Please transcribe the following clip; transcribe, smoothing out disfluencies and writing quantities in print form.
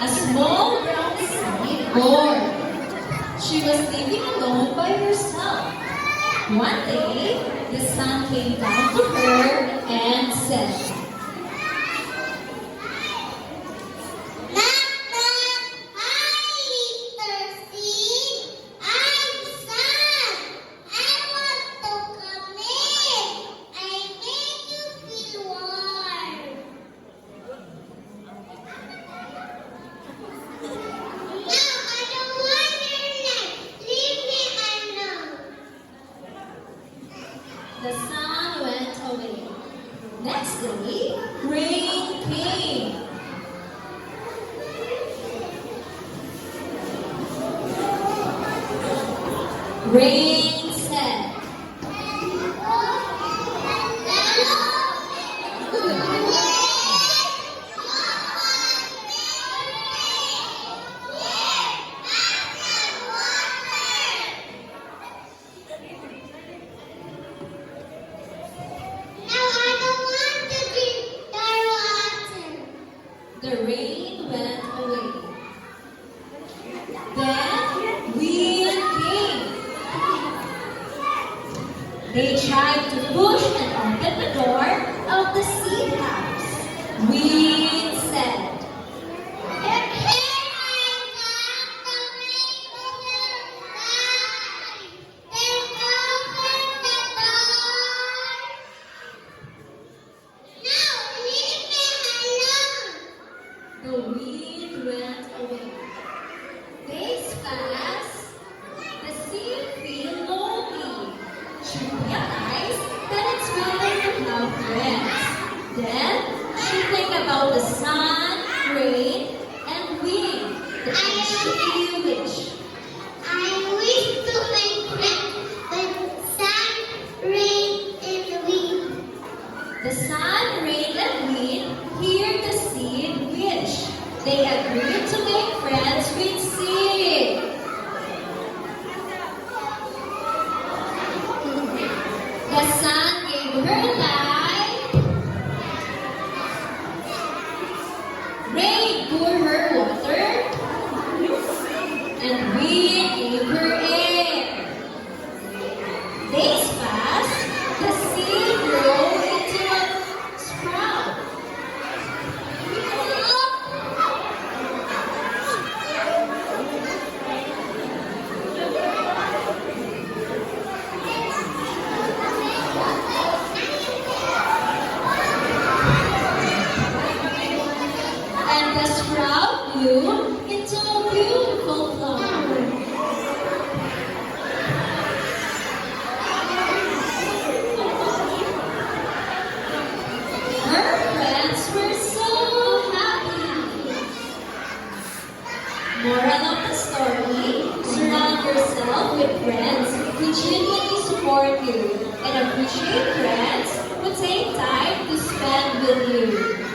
A small brown seed born. She was living alone by herself. One day, the sun came down to her and said, the sun went away. Next day, rain came. Rain said, the rain went away. Then wind came. They tried to push and open the door of the seed house. Wind said, the wind went away. Days passed. The seed felt lonely. She realized that it's better to have friends. Then she think about the sun, rain, and wind. And she wished. I wish to make friends with sun, rain, and wind. The sun, rain, and wind hear the seed wish. They agreed to make friends with seed. The sun gave her light. Rain poured her water. And wind gave her air. Days passed. The seed grew into a sprout. And the sprout grew into a beautiful flower. Her friends were so happy. Moral of the story, surround yourself with friends who genuinely support you and appreciate friends who take time to spend with you.